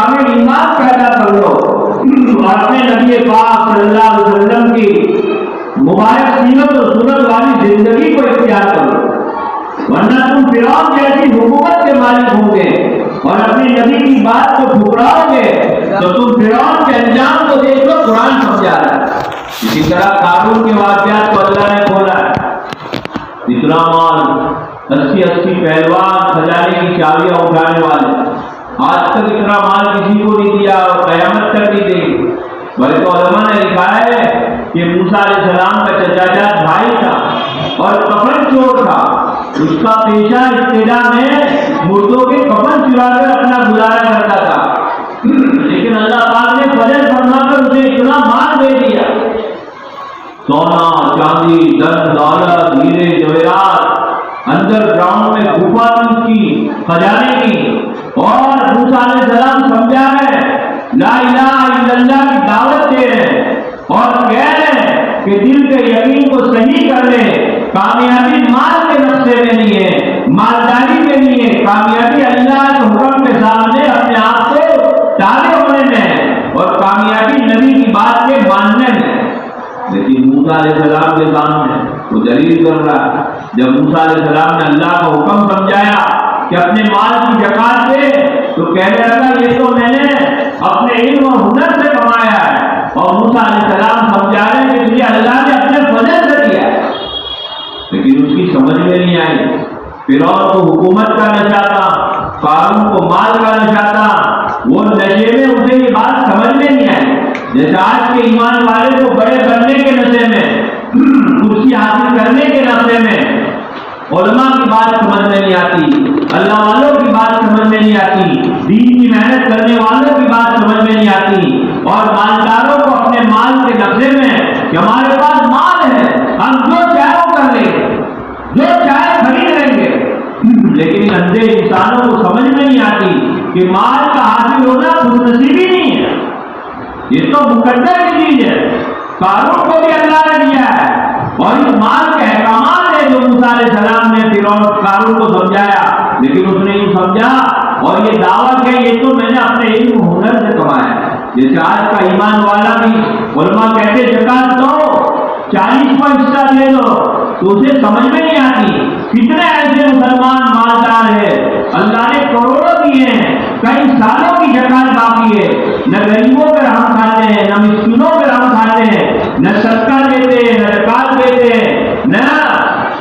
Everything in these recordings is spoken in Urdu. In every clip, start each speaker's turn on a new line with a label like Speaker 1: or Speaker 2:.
Speaker 1: کامل ایمان پیدا کر لو اور اپنے نبی پاک صلی اللہ علیہ وسلم کی مبارک سیرت اور سنت والی زندگی کو اختیار کرو، ورنہ تم فرعون جیسی حکومت کے مالک ہوں گے اور اپنے نبی کی بات کو ٹھکراؤ گے تو تم فرعون کے انجام کو دیکھ لو۔ قرآن سمجھا رہا ہے۔ اسی طرح قارون کے واقعات کو اللہ نے کھولا ہے۔ اتنا مال، 80 پہلوان خزانے کی چابیاں اٹھانے والے، آج تک اتنا مال کسی کو نہیں دیا اور قیامت تک نہیں دے گی۔ بلکہ علماء نے لکھا ہے کہ موسیٰ علیہ السلام کا چچا جاد بھائی تھا اور کفن چور تھا، اس کا پیشہ ابتدا میں مردوں کے کفن چرا کر اپنا گزارا کرتا تھا، لیکن اللہ پاک نے فضل فرما کر اسے اتنا مال دے دیا، سونا چاندی دن دولت ہیرے جواہرات، انڈر گراؤنڈ میں گھپا تھی اس کی خزانے کی۔ اور موسیٰ علیہ السلام سمجھا ہے لا الہ الا اللہ کی دعوت دے رہے ہیں اور کہہ رہے ہیں کہ دل کے یقین کو صحیح کر لیں، کامیابی مال کے نقشے میں نہیں ہے، مالداری میں نہیں ہے، کامیابی اللہ کے حکم کے سامنے اپنے آپ کو تابع ہونے میں ہے اور کامیابی نبی کی بات کے ماننے میں۔ لیکن موسیٰ علیہ السلام کے سامنے وہ دلیل کر رہا ہے۔ جب موسیٰ علیہ السلام نے اللہ کا حکم سمجھایا کہ اپنے مال کی زکات دے تو کہنے لگا یہ تو میں نے اپنے علم اور ہنر سے کمایا ہے، اور موسیٰ علیہ السلام سمجھا رہے ہیں کہ یہ اللہ نے اپنے فضل سے دیا ہے۔ لیکن اس کی سمجھ میں نہیں آئی۔ فرعون کو حکومت کا نشہ تھا، قارون کو مال کا نشہ تھا، وہ نشے میں اسے یہ بات سمجھ میں نہیں آئی۔ جیسے آج کے ایمان والے کو بڑے بننے کے نشے میں، کرسی حاصل کرنے کے نشے میں علماء کی بات سمجھ میں نہیں آتی، اللہ والوں کی بات سمجھ میں نہیں آتی، دین کی محنت کرنے والوں کی بات سمجھ میں نہیں آتی، اور مالداروں کو اپنے مال کے نقشے میں کہ ہمارے پاس مال ہے، ہم جو چاہے وہ کر لیں گے، جو چاہے خرید لیں گے۔ لیکن اندھے انسانوں کو سمجھ میں نہیں آتی کہ مال کا حاصل ہونا خود نصیبی نہیں ہے، یہ تو مقدر کی چیز ہے۔ قارون کو بھی اللہ نے دیا ہے اور اس مال کے احکامات ہیں جو موسیٰ علیہ السلام نے فرعون قارون کو سمجھایا، لیکن اس نے یہ سمجھا اور یہ دعویٰ کہ یہ تو میں نے اپنے علم ہنر سے کمایا ہے۔ جیسے آج کا ایمان والا بھی علماء کہتے زکات دو، 40 کا حصہ دے دو، تو اسے سمجھ میں نہیں آتی کتنے ایسے مسلمان مالدار ہیں، اللہ نے کروڑوں دیے ہیں، کئی سالوں کی زکات باقی ہے، نہ غریبوں پہ رحم کھاتے ہیں، نہ مسکینوں پہ رحم کھاتے ہیں، نہ صدقہ دیتے ہیں، نہ زکات دیتے ہیں، نہ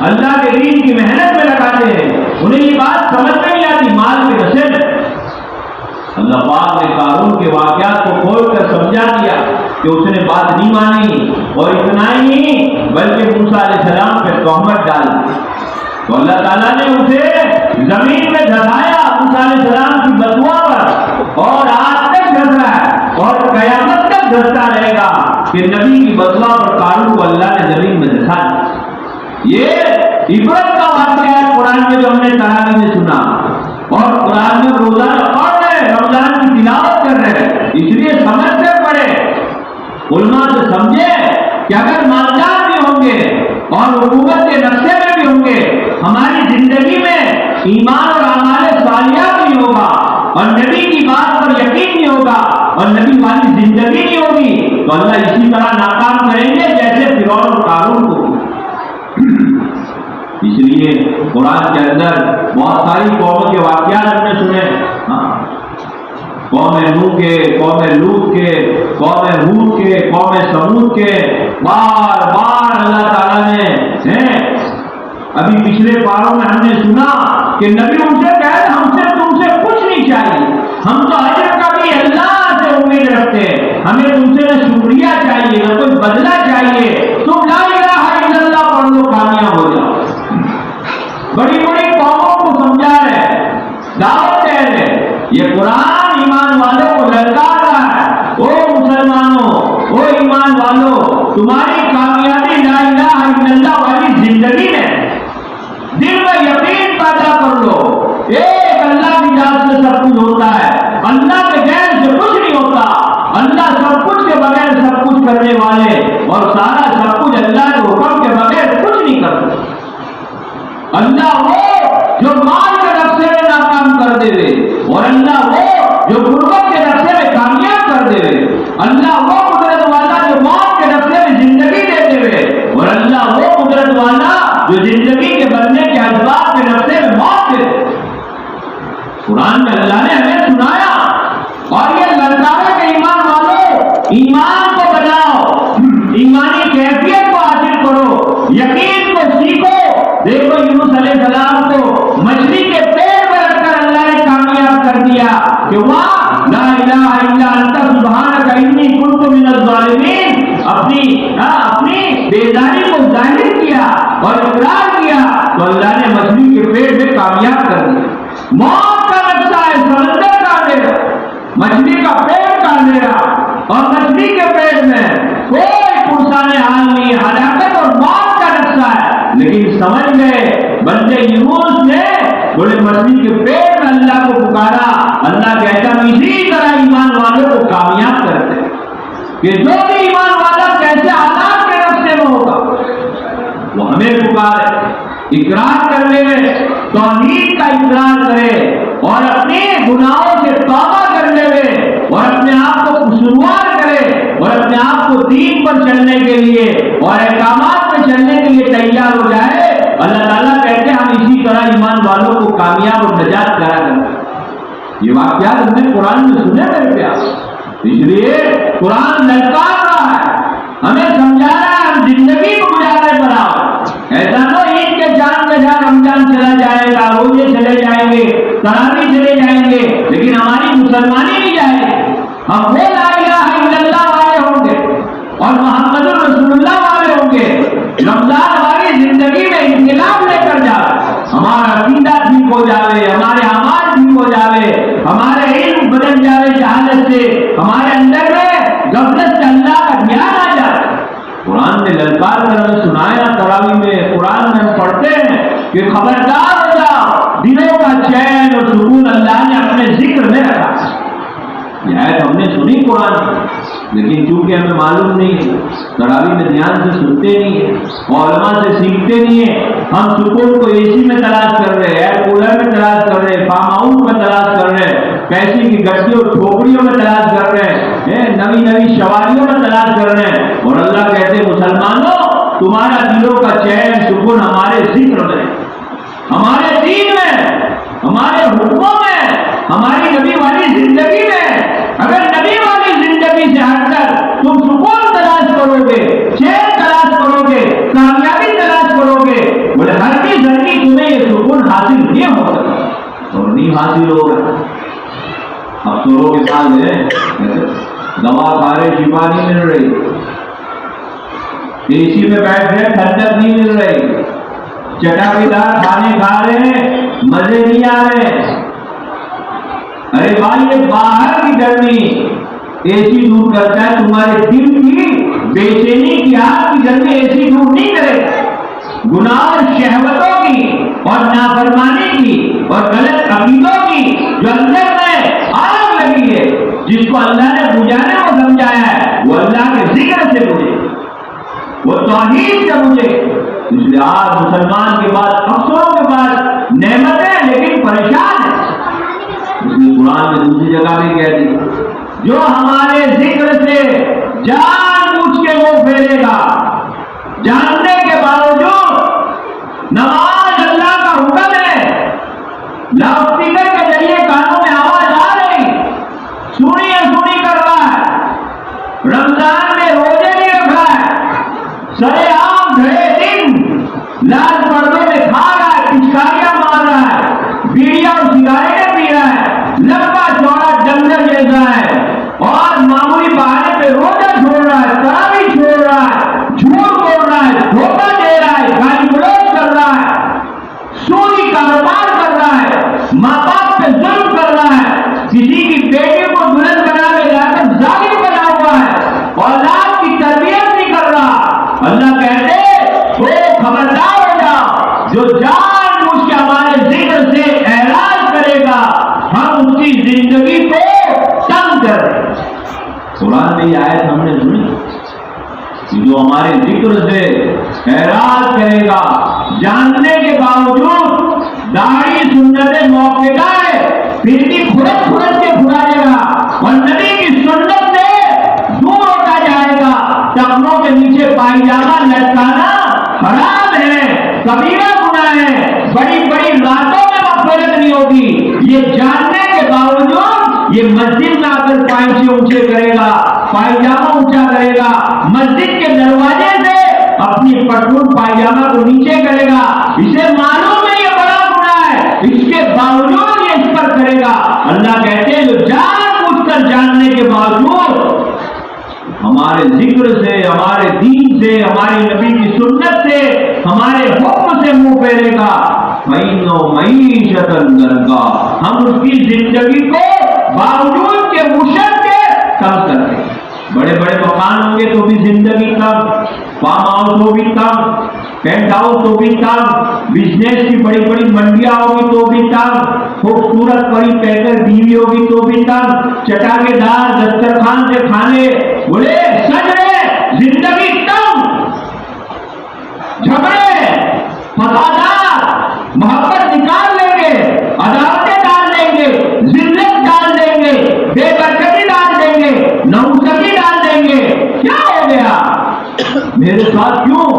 Speaker 1: اللہ کے دین کی محنت میں لگاتے ہیں۔ انہیں یہ بات سمجھ میں نہیں آتی مال کے نشے میں۔ اللہ پاک نے قارون کے واقعات کو کھول کر سمجھا دیا کہ اس نے بات نہیں مانی، اور اتنا ہی نہیں بلکہ موسیٰ علیہ السلام پہ تہمت ڈال دی، تو اللہ تعالیٰ نے اسے زمین میں دھسایا موسیٰ علیہ السلام کی بدعا پر، اور آج تک دھس رہا ہے اور قیامت تک دھستا رہے گا کہ نبی کی بدعا پر قارون کو اللہ نے زمین میں دھسا دیا۔ یہ عبرت کا واقعہ ہے قرآن میں جو ہم نے تراویح میں سنا، اور قرآن میں روزانہ پڑھ رہے ہیں، رمضان کی تلاوت کر رہے ہیں، اس لیے سمجھ سے پڑھے، علماء سے سمجھے کہ اگر مالدار بھی ہوں گے اور حکومت کے نقشے میں بھی ہوں گے، ہماری زندگی میں ایمان اور اعمال صالحہ نہیں ہوگا اور نبی کی بات پر یقین نہیں ہوگا اور نبی والی زندگی نہیں ہوگی، تو اللہ اسی طرح ناکام کریں گے جیسے فرعون اور قارون کو۔ اس لیے قرآن کے اندر بہت ساری قوموں کے واقعات ہم نے سنے، قوم نوح کے، قوم لوط کے، قوم ہود کے، قوم سمود کے، بار بار اللہ تعالیٰ نے ابھی پچھلے پاروں میں ہم نے سنا کہ نبی ان سے کہہ رہے ہم سے تم سے کچھ نہیں چاہیے، ہم تو اجر کا بھی اللہ سے امید رکھتے ہیں، ہمیں تم سے نہ شکریہ چاہیے نہ کوئی بدلہ چاہیے، تم لا الہ الا اللہ پڑھ لو کامیاب ہو جاؤ۔ بڑی بڑی قوموں کو سمجھا رہے، دعوت دے رہے، یہ قرآن ایمان والوں کو للکار رہا ہے، او مسلمانوں، او ایمان والوں، تمہاری کامیابی لا الہ الا اللہ والی زندگی میں دل میں یقین پیدا کر لو، ایک اللہ کی ذات سے سب کچھ ہوتا ہے، اللہ کے غیر سے کچھ نہیں ہوتا، اللہ سب کچھ کے بغیر سب کچھ کرنے والے، اور سارا سب کچھ اللہ کے حکم کے بغیر کچھ نہیں کرتا۔ اللہ وہ جو مال کے نقشے میں ناکام کر دے، اور اللہ وہ جو غربت کے لا الہ الا انت سبحانک انی کنت من الظالمین، اپنی بیداری کو ظاہر کیا اور اقرار کیا تو اللہ نے مچھلی کے پیٹ میں کامیاب کر دیا۔ موت کا نقشہ ہے سمندر کا اندھیرا، مچھلی کا پیٹ کا اندھیرا، اور مچھلی کے پیٹ میں کوئی پرسان حال نہیں، ہلاکت اور موت کا نقشہ ہے۔ لیکن سمجھ گئے بندے یونس نے بولے مچھلی کے پیٹ میں اللہ کو پکارا، اللہ کہتا ہم اسی طرح ایمان والوں کو کامیاب کرتے ہیں کہ جو بھی ایمان والا کیسے حالات کے راستے میں ہوگا وہ ہمیں پکارے، اقرار کرنے میں توحید کا اقرار کرے اور اپنے گناہوں سے توبہ کرنے میں اور اپنے آپ کو قصوروار کرے اور اپنے آپ کو دین پر چلنے کے لیے اور احکامات پہ چلنے کے لیے تیار ہو جائے، اللہ تعالیٰ کہتے ہیں ہم اسی طرح ایمان والوں کو کامیاب اور نجات کرا کرتے ہیں۔ یہ واقعات ہم نے قرآن میں سنے میرے پیار، اس لیے قرآن للکار رہا ہے، ہمیں سمجھا رہا ہے ہم زندگی کو گزارنے پر آؤ۔ ایسا تو عید کے چاند کے ساتھ رمضان چلا جائے گا، روزے چلے جائیں گے، تراویح چلے جائیں گے، لیکن ہماری مسلمانی نہیں جائے گی۔ ہم وہ لا الہ الا اللہ والے ہوں گے اور محمد رسول اللہ والے ہوں گے۔ رمضان ہماری زندگی میں انقلاب لے کر جائے، ہمارا عقیدہ ٹھیک ہو جاوے، ہمارے اعمال ٹھیک ہو جاوے، ہمارے علم بدل جاوے جہالت سے، ہمارے اندر میں غفلت سے اللہ کا دھیان آ جائے۔ قرآن نے للکار کر ہمیں سنایا، تراویح میں قرآن میں ہم پڑھتے ہیں کہ خبردار ہو جاؤ، دلوں کا چین اور سکون اللہ نے اپنے ذکر میں رکھا۔ یہ آیت ہم نے سنی قرآن میں، لیکن چونکہ ہمیں معلوم نہیں ہے، تراویح میں دھیان سے سنتے نہیں ہیں، علماء سے سیکھتے نہیں ہیں، ہم سکون کو اے سی میں تلاش کر رہے ہیں، ایئر کولر میں تلاش کر رہے ہیں، فارم ہاؤس میں تلاش کر رہے ہیں، پیسے کی گڈیوں ٹھوکریوں میں تلاش کر رہے ہیں، نئی نئی شواریوں میں تلاش کر رہے ہیں، اور اللہ کہتے ہیں مسلمانوں تمہارا دلوں کا چین سکون ہمارے ذکر میں، ہمارے دین میں، ہمارے حکموں میں، ہماری نبی والی زندگی میں۔ اگر نبی والی زندگی سے ہٹ کر تم سکون تلاش کرو گے، چین تلاش کرو گے، کامیابی تلاش کرو گے، بولے ہر کی زندگی تمہیں یہ سکون حاصل نہیں ہوگا اور نہیں حاصل ہوگا۔ اب سوروں کے ساتھ ہے دوا کھا رہے شفا نہیں مل رہی، اے سی میں بیٹھ رہے ٹھنڈک نہیں مل رہی، چٹاکیدار کھانے کھا رہے ہیں مزے نہیں آ رہے۔ ارے بھائی یہ باہر کی گرمی اے سی دور کرتا ہے، تمہارے دل کی بے چینی کی آگ کی گرمی اے سی دور نہیں کرے گا۔ گناہ اور شہوتوں کی اور نافرمانی کی اور غلط عقیدوں کی جو اندر میں آگ لگی ہے، جس کو اللہ نے بجھانے کو سمجھایا ہے، وہ اللہ کے ذکر سے بجھے، وہ توحید سے بجھے۔ اس لیے آج مسلمان کے بعد افسروں کے پاس نعمت ہے لیکن پریشان ہے۔ اس لیے قرآن نے دوسری جگہ بھی کہہ دی جو ہمارے ذکر سے جان بوجھ کے وہ پھیرے گا، جاننے کے باوجود نماز اللہ کا حکم ہے، لاؤڈ اسپیکر کے ذریعے کانوں میں آواز آ رہی، سنی کر رہا ہے، رمضان میں روزے نہیں رکھ رہا ہے، سرے عام گھڑے دن لال پردوں میں کھا رہا ہے، پچکاریاں مار رہا ہے، بیڑیاں اور سگریٹیں پی رہا ہے، لمبا چوڑا جنگل جیسا ہے، اور معمولی بہانے پہ روزہ چھوڑ رہا ہے، تراویح چھوڑ رہا ہے، جھوٹ بول رہا ہے، دھوکہ دے رہا ہے، گالی گلوچ کر رہا ہے، سودی کاروبار کر رہا ہے، ماں باپ پہ ظلم کر رہا ہے، کسی کی بیٹی کو دلہن بنا کے لا کر ظالم بنا ہوا ہے، اولاد کی تربیت نہیں کر رہا۔ اللہ کہتے وہ خبردار ہو جاؤ جو جان بوجھ کے ہمارے ذکر سے اعراض کرے گا، ہم اس کی زندگی کو تنگ کر رہے ہیں۔ قرآن میں یہ آیت ہم نے سنی کہ جو ہمارے ذکر سے اعراض کرے گا، جاننے کے باوجود داڑھی سنت موقع ہے پھر بھی کھرچ کے پھرائے گا اور نبی کی سنت سے دور ہوتا جائے گا۔ ٹخنوں کے نیچے پائجامہ لٹکانا حرام ہے، کبیرہ گناہ ہے، بڑی بڑی راتوں میں مغفرت نہیں ہوگی۔ یہ جاننے کے باوجود یہ مسجد میں آ کر پائچے اونچے کرے گا، پائجامہ اونچا کرے گا، مسجد کے دروازے سے اپنی پٹھون پائجامہ کو نیچے کرے گا، اسے معلوم ہے یہ بڑا گناہ ہے، اس کے باوجود یہ اس پر کرے گا۔ اللہ کہتے ہیں جو جان بوجھ کے باوجود ہمارے ذکر سے، ہمارے دین سے، ہماری نبی کی سنت سے، ہمارے حکم سے منہ پھیرے گا، معیشت درگا، ہم اس کی زندگی کو باوجود کے مشق کے کم کرتے ہیں۔ بڑے بڑے مکان ہوں گے تو بھی زندگی کم، فارم ہاؤس ہو بھی کم، پینٹ ہاؤس تو بھی کم، بزنس کی بڑی بڑی منڈیاں ہوگی تو بھی کم، خوبصورت بڑی پیکر بیوی ہوگی تو بھی کم، چٹاکے دار دسترخوان سے کھانے بولے سج رہے، زندگی کم، جھگڑے، فسادات، محبت نکال لیں گے، عداوتیں ڈال دیں گے، ذلت ڈال دیں گے، بے برکتی ڈال دیں گے، نوسکی ڈال دیں گے۔ کیا ہو گیا میرے ساتھ؟ کیوں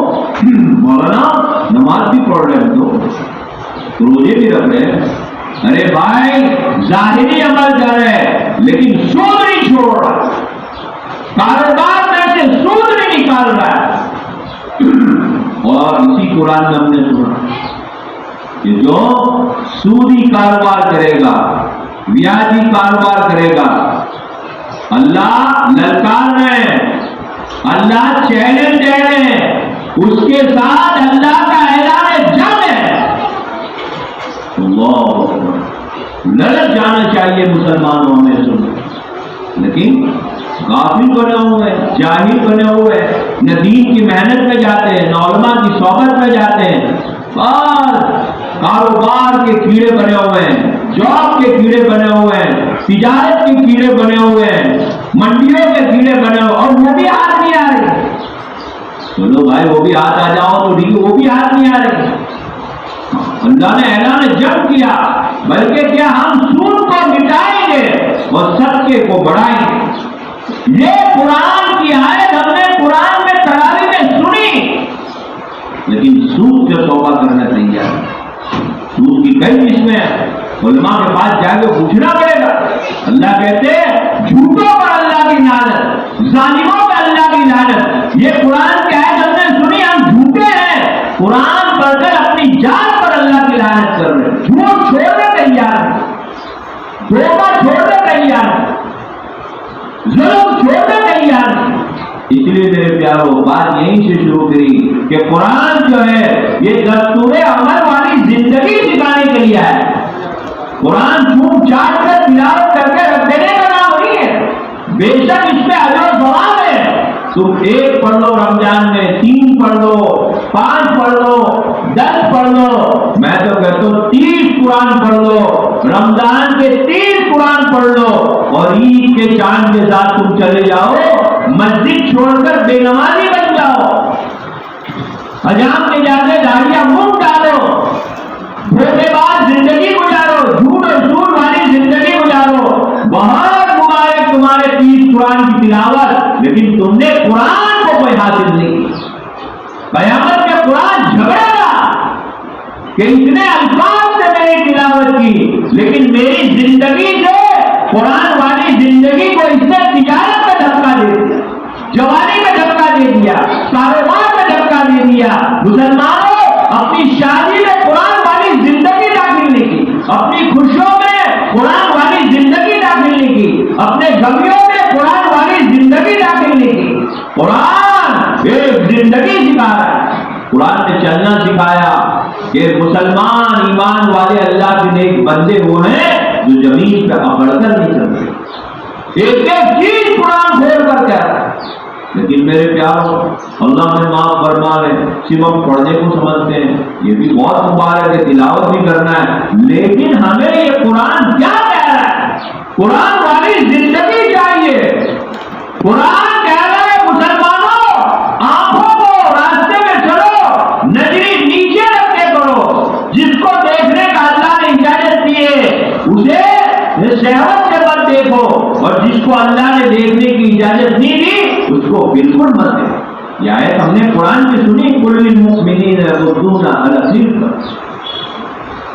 Speaker 1: مولانا نماز بھی پڑھ رہے ہیں تو روزے بھی رکھ رہے ہیں؟ ارے بھائی ظاہری عمل کر رہے ہیں لیکن سود نہیں چھوڑ رہا، کاروبار میں سے سود نہیں نکال رہا ہے۔ اور اسی قرآن میں ہم نے سنا کہ جو سودی کاروبار کرے گا، بیاجی کاروبار کرے گا، اللہ للکار رہے ہیں، اللہ چیلنج دے رہے ہیں، اس کے ساتھ اللہ کا اعلان جنگ ہے۔ اللہ لڑ جانا چاہیے مسلمانوں میں سن، لیکن غافل بنے ہوئے، جاہل بنے ہوئے، نہ دین کی محنت میں جاتے ہیں، نہ علماء کی صحبت میں جاتے ہیں، اور کاروبار کے کیڑے بنے ہوئے ہیں، جاب کے کیڑے بنے ہوئے ہیں، تجارت کے کیڑے بنے ہوئے ہیں، منڈیوں کے کیڑے بنے ہوئے، اور وہ بھی ہاتھ نہیں آ رہے۔ چلو بھائی وہ بھی ہاتھ آ جاؤ تو ٹھیک، وہ بھی ہاتھ نہیں آ رہے۔ اللہ نے اعلان جنگ کیا، بلکہ کیا ہم سود کو مٹائیں گے اور صدقے کو بڑھائیں گے۔ یہ قرآن کی آیت ہم نے قرآن میں تراویح میں سنی، لیکن سود سے توبہ کرنا تیار ہے۔ سود کی کئی قسمیں ہیں، علماء کے پاس جا کے پوچھنا پڑے گا۔ اللہ کہتے ہیں جھوٹوں پر اللہ کی لعنت، ظالموں پر اللہ کی لعنت۔ یہ قرآن کی آیت ہم نے سنی، ہم جھوٹے ہیں، قرآن پڑھ کر اپنی جان پر اللہ کی لعنت کر رہے ہیں، جھوٹ چھوڑنے تیار ہیں، دھوکہ چھوڑنے تیار ہیں، ظلم چھوڑنے تیار ہیں۔ اس لیے میرے پیاروں بات یہیں سے شروع کری کہ قرآن جو ہے یہ دستور عمل والی زندگی سکھانے کے لیے ہے۔ قرآن چوم چاٹ کر تلاوت کر کے رکھ دینے کا نام نہیں ہے، بے شک اس پہ اجر و ثواب ہے۔ تم 1 پڑھ لو رمضان میں، 3 پڑھ لو، 5 پڑھ لو، 10 پڑھ لو، میں تو کہتا ہوں 30 قرآن پڑھ لو، رمضان کے 30 قرآن پڑھ لو، اور عید کے چاند کے ساتھ تم چلے جاؤ مسجد چھوڑ کر بے نمازی بن جاؤ، حجام کے جاتے داڑیاں منہ ڈالو، دھوکے باز زندگی گزارو، جھوٹ اور سود والی زندگی گزارو، بہت مبارک تمہارے 30 قرآن کی تلاوت، لیکن تم نے قرآن کو کوئی حاصل نہیں کی۔ قیامت میں قرآن جھگڑے گا کہ اتنے الفاظ سے میری تلاوت کی، لیکن میری زندگی سے قرآن والی زندگی کو اس نے تجارت میں دھکا دے دیا، جوانی میں دھکا دے دیا، کاروبار میں دھکا دے دیا۔ مسلمانوں اپنی شادی میں قرآن والی زندگی داخل نہیں کی، اپنی خوشیوں میں قرآن والی زندگی داخل نہیں کی، اپنے غمیوں میں قرآن والی زندگی داخل نہیں کی۔ قرآن ایک زندگی سکھا رہا ہے، قرآن نے چلنا سکھایا کہ مسلمان ایمان والے اللہ کے نیک بندے وہ ہیں جو زمین پہ اکڑ کر نہیں چلتے، ایک ایک چیز قرآن کھول کر کہہ رہا ہے۔ لیکن میرے پیاروں اللہ میں معاف فرما لے، صرف ہم پڑھنے کو سمجھتے ہیں، یہ بھی بہت مبارک ہے، تلاوت بھی کرنا ہے، لیکن ہمیں یہ قرآن کیا کہہ رہا ہے؟ قرآن والی زندگی چاہیے۔ قرآن کہہ رہا ہے مسلمانوں آنکھوں کو راستے میں چلو، نظری نیچے رکھ کے کرو، جس کو دیکھنے کا اللہ نے اجازت دی ہے اسے شہوت سے مت دیکھو، اور جس کو اللہ نے دیکھنے کی اجازت نہیں دی اس کو بالکل مت دیکھو۔ یہ آیت ہم نے قرآن کی سنی، کل للمؤمنین یغضون ابصارهم،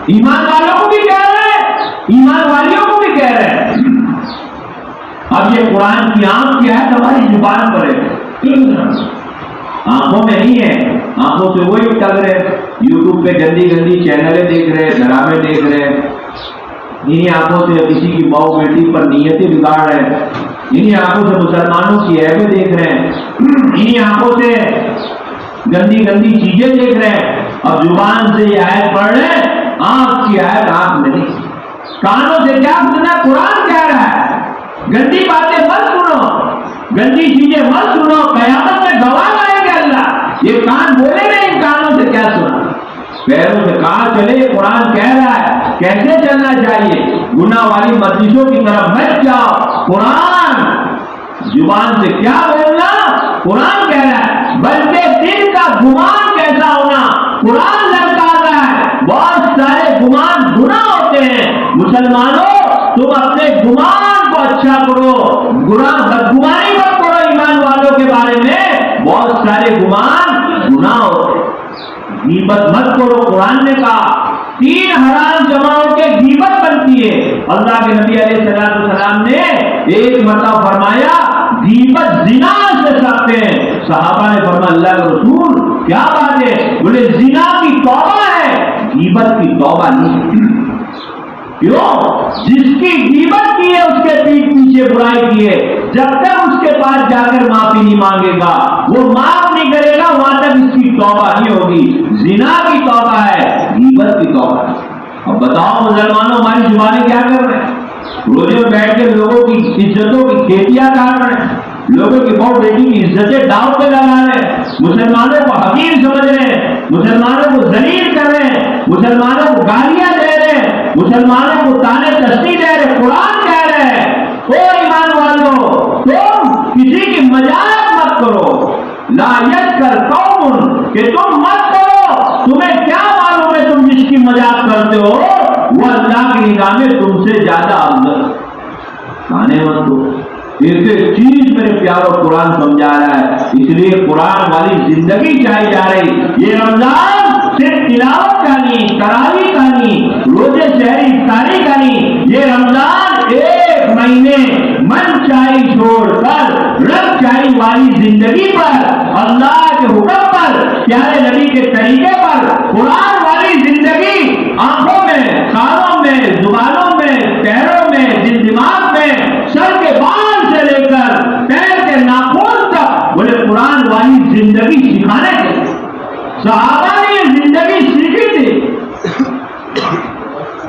Speaker 1: ایمان والوں کو بھی کہہ رہے ہیں، ایمان والیوں کو بھی کہہ رہے ہیں۔ اب یہ قرآن کی آنکھ کی آیت ہماری زبان پر ہے، آنکھوں میں نہیں ہے، آنکھوں سے وہی ٹگ رہے، یوٹیوب پہ گندی گندی چینلیں دیکھ رہے، ڈرامے دیکھ رہے، انہیں آنکھوں سے کسی کی ماؤ بیٹی پر نیتیں بگاڑ رہے، انہی آنکھوں سے مسلمانوں کی عیبیں دیکھ رہے ہیں، انہی آنکھوں سے گندی گندی چیزیں دیکھ رہے ہیں، اور زبان سے یہ آیت پڑھ رہے ہیں، آنکھ کی آیت آنکھ میں نہیں، کانوں سے کیا سنا؟ قرآن کہہ رہا ہے گندی باتیں مت سنو، گندی چیزیں مت سنو، قیامت میں گواہ لائیں گے اللہ، یہ کان بولے نا، ان کانوں سے کیا سنا؟ پیروں سے کہاں چلے؟ قرآن کہہ رہا ہے کیسے چلنا چاہیے، گناہ والی مجلسوں کی طرف مت جاؤ، قرآن زبان سے کیا بولنا؟ قرآن کہہ رہا ہے، بلکہ دل کا گمان کیسا ہونا قرآن لڑکا رہا ہے، بہت سارے گمان گناہ ہوتے ہیں، مسلمانوں تم اپنے گمان کو اچھا کرو، بدگمانی مت کرو ایمان والوں کے بارے میں، بہت سارے گمان گناہ ہوتے ہیں، غیبت مت کرو، قرآن نے کہا 3 حرام جماعوں کے غیبت بنتی ہے، اللہ کے نبی علیہ السلام نے ایک مرتبہ فرمایا غیبت زنا سے سخت ہے، صحابہ نے فرمایا اللہ کے رسول کیا بات ہے؟ بولے زنا کی توبہ ہے، غیبت کی توبہ نہیں، کیوں؟ جس کی غیبت کی ہے اس کے پیٹ پیچھے برائی کی ہے، جب تک اس کے پاس جا کر معافی نہیں مانگے گا، وہ معاف نہیں کرے گا، وہاں تک اس کی توبہ نہیں ہوگی، زنا کی توبہ ہے، غیبت کی توبہ ہے۔ اب بتاؤ مسلمانوں ہماری زبانیں کیا کر رہے ہیں؟ روزے میں بیٹھ کے لوگوں کی عزتوں کی کھیتیاں کاٹ رہے ہیں، لوگوں کی بہو بیٹی کی عزتیں داؤ پہ لگا رہے ہیں، مسلمانوں کو حقیر سمجھ رہے ہیں، مسلمانوں کو ذلیل کر رہے ہیں، مسلمانوں کو گالیاں دے رہے ہیں، مسلمانوں کو تانے تشنی دے رہے ہیں۔ قرآن کہہ رہے ہیں او ایمان والو تم کسی کی مذاق مت کرو، لا یذکر قوم، کہ تم مت کرو، تمہیں کیا معلوم ہے تم جس کی مذاق کرتے ہو وہ اللہ کی نگاہ میں تم سے زیادہ افضل، کھانے مت دو۔ ایک ایک چیز میرے پیاروں قرآن سمجھا رہا ہے، اس لیے قرآن والی زندگی چاہی جا رہی۔ یہ رمضان صرف تلاوت کا نہیں، تراویح کا نہیں، روزے شہری افطاری کا نہیں، یہ رمضان 1 مہینے من چاہی چھوڑ کر رب چاہی والی زندگی پر، اللہ کے حکم پر، پیارے نبی کے طریقے پر، قرآن والی زندگی، آنکھوں میں، کانوں میں، زبانوں میں، پیروں میں، دماغ میں، سر کے بال سے لے کر پیر کے ناخن تک، بولے قرآن والی زندگی سکھانے کے صحابہ نے یہ زندگی سیکھی تھی،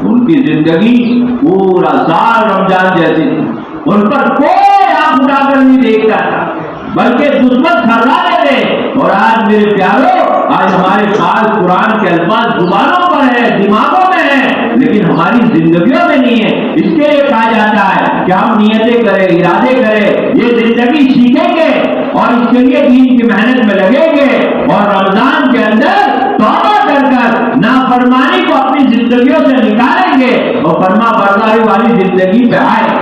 Speaker 1: ان کی زندگی پورا سال رمضان جیسی تھی، ان پر کوئی آنکھ اٹھا کر نہیں دیکھتا تھا، بلکہ دشمن کھرلاتے تھے۔ اور آج میرے پیاروں، آج ہمارے پاس قرآن کے الفاظ زبانوں پر ہے، دماغوں میں ہے، لیکن ہماری زندگیوں میں نہیں ہے۔ اس کے لیے کہا جاتا ہے کہ ہم نیتیں کریں، ارادے کریں، یہ زندگی سیکھیں گے اور اس کے لیے دین کی محنت میں لگیں گے، اور رمضان کے اندر توبہ کر نافرمانی کو اپنی زندگیوں سے نکالیں گے اور فرما برداری والی زندگی پہ آئے،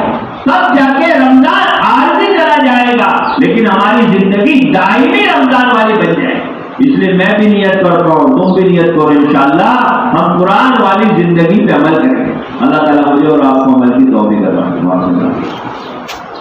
Speaker 1: تب جا کے رمضان عارضی چلا جائے گا، لیکن ہماری زندگی دائمی رمضان والی بن جائے۔ اس لیے میں بھی نیت کرتا ہوں، تم بھی نیت کرو، انشاءاللہ ہم قرآن والی زندگی پہ عمل کریں گے۔ اللہ تعالیٰ مجھے اور آپ کو عمل کی توفیق عطا فرمائے۔